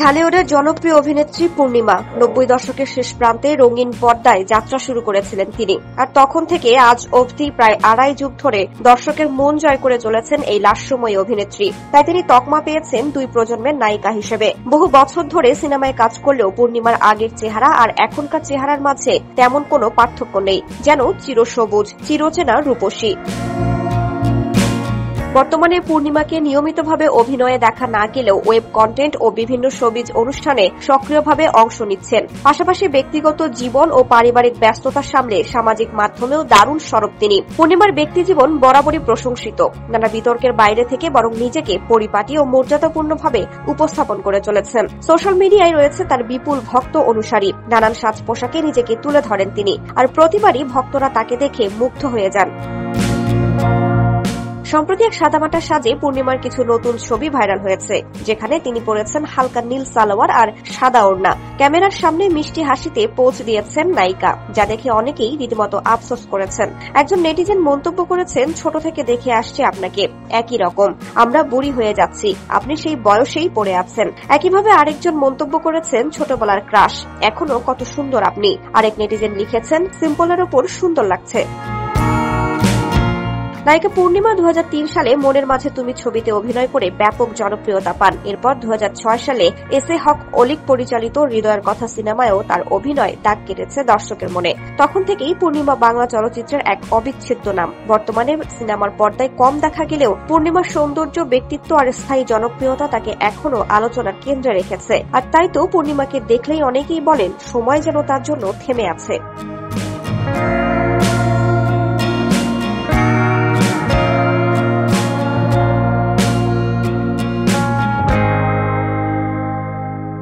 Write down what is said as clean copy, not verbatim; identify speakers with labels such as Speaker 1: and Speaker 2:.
Speaker 1: ঢালিউডের জনপ্রিয় অভিনেত্রী পূর্ণিমা ৯০ দশকের শেষ প্রান্তে রঙিন পর্দায় যাত্রা শুরু করেছিলেন তিনি। আর তখন থেকে আজ অবধি প্রায় আড়াই যুগ ধরে দর্শকের মন জয় করে চলেছেন এই লাস্যময়ী অভিনেত্রী। তাই তিনি তকমা পেয়েছেন দুই প্রজন্মের নায়িকা হিসেবে। বহু বছর ধরে সিনেমায় কাজ করলেও পূর্ণিমার আগের চেহারা আর এখনকার চেহারার মাঝে তেমন কোনো পার্থক্য নেই, যেন চিরসবুজ চিরচেনা রূপসী। বর্তমানে পূর্ণিমাকে নিয়মিতভাবে অভিনয়ে দেখা না গেলেও ওয়েব কন্টেন্ট ও বিভিন্ন শোবিজ অনুষ্ঠানে সক্রিয়ভাবে অংশ নিচ্ছেন। পাশাপাশি ব্যক্তিগত জীবন ও পারিবারিক ব্যস্ততা সামলে সামাজিক মাধ্যমেও দারুণ সরব তিনি। পূর্ণিমার ব্যক্তিজীবন বরাবরই প্রশংসিত। নানা বিতর্কের বাইরে থেকে বরং নিজেকে পরিপাটি ও মর্যাদাপূর্ণভাবে উপস্থাপন করে চলেছেন। সোশ্যাল মিডিয়ায় রয়েছে তার বিপুল ভক্ত অনুসারী। নানান সাজ পোশাকে নিজেকে তুলে ধরেন তিনি, আর প্রতিবারই ভক্তরা তাকে দেখে মুগ্ধ হয়ে যান। সম্প্রতি এক সাদামাটা সাজে পূর্ণিমার কিছু নতুন ছবি ভাইরাল হয়েছে, যেখানে তিনি পরেছেন হালকা নীল সালোয়ার আর সাদা ওড়না। ক্যামেরার সামনে মিষ্টি হাসিতে পোজ দিয়েছেন নায়িকা, যা দেখে অনেকেই রীতিমতো আফসোস করেছেন। একজন নেটিজেন মন্তব্য করেছেন, ছোট থেকে দেখে আসছে আপনাকে একই রকম, আমরা বুড়ি হয়ে যাচ্ছি, আপনি সেই বয়সেই পড়ে আছেন। একইভাবে আরেকজন মন্তব্য করেছেন, ছোটবেলার ক্রাশ, এখনো কত সুন্দর আপনি। আরেক নেটিজেন লিখেছেন, সিম্পলের ওপর সুন্দর লাগছে। নায়িকা পূর্ণিমা ২০০৩ সালে মনের মাঝে তুমি ছবিতে অভিনয় করে ব্যাপক জনপ্রিয়তা পান। এরপর ২০০৬ সালে এস এ হক অলিক পরিচালিত হৃদয়ের কথা সিনেমায়ও তার অভিনয় দাগ কেটেছে দর্শকের মনে। তখন থেকেই পূর্ণিমা বাংলা চলচ্চিত্রের এক অবিচ্ছেদ্য নাম। বর্তমানে সিনেমার পর্দায় কম দেখা গেলেও পূর্ণিমার সৌন্দর্য, ব্যক্তিত্ব আর স্থায়ী জনপ্রিয়তা তাকে এখনো আলোচনার কেন্দ্রে রেখেছে। আর তাই তো পূর্ণিমাকে দেখলেই অনেকেই বলেন, সময় যেন তার জন্য থেমে আছে।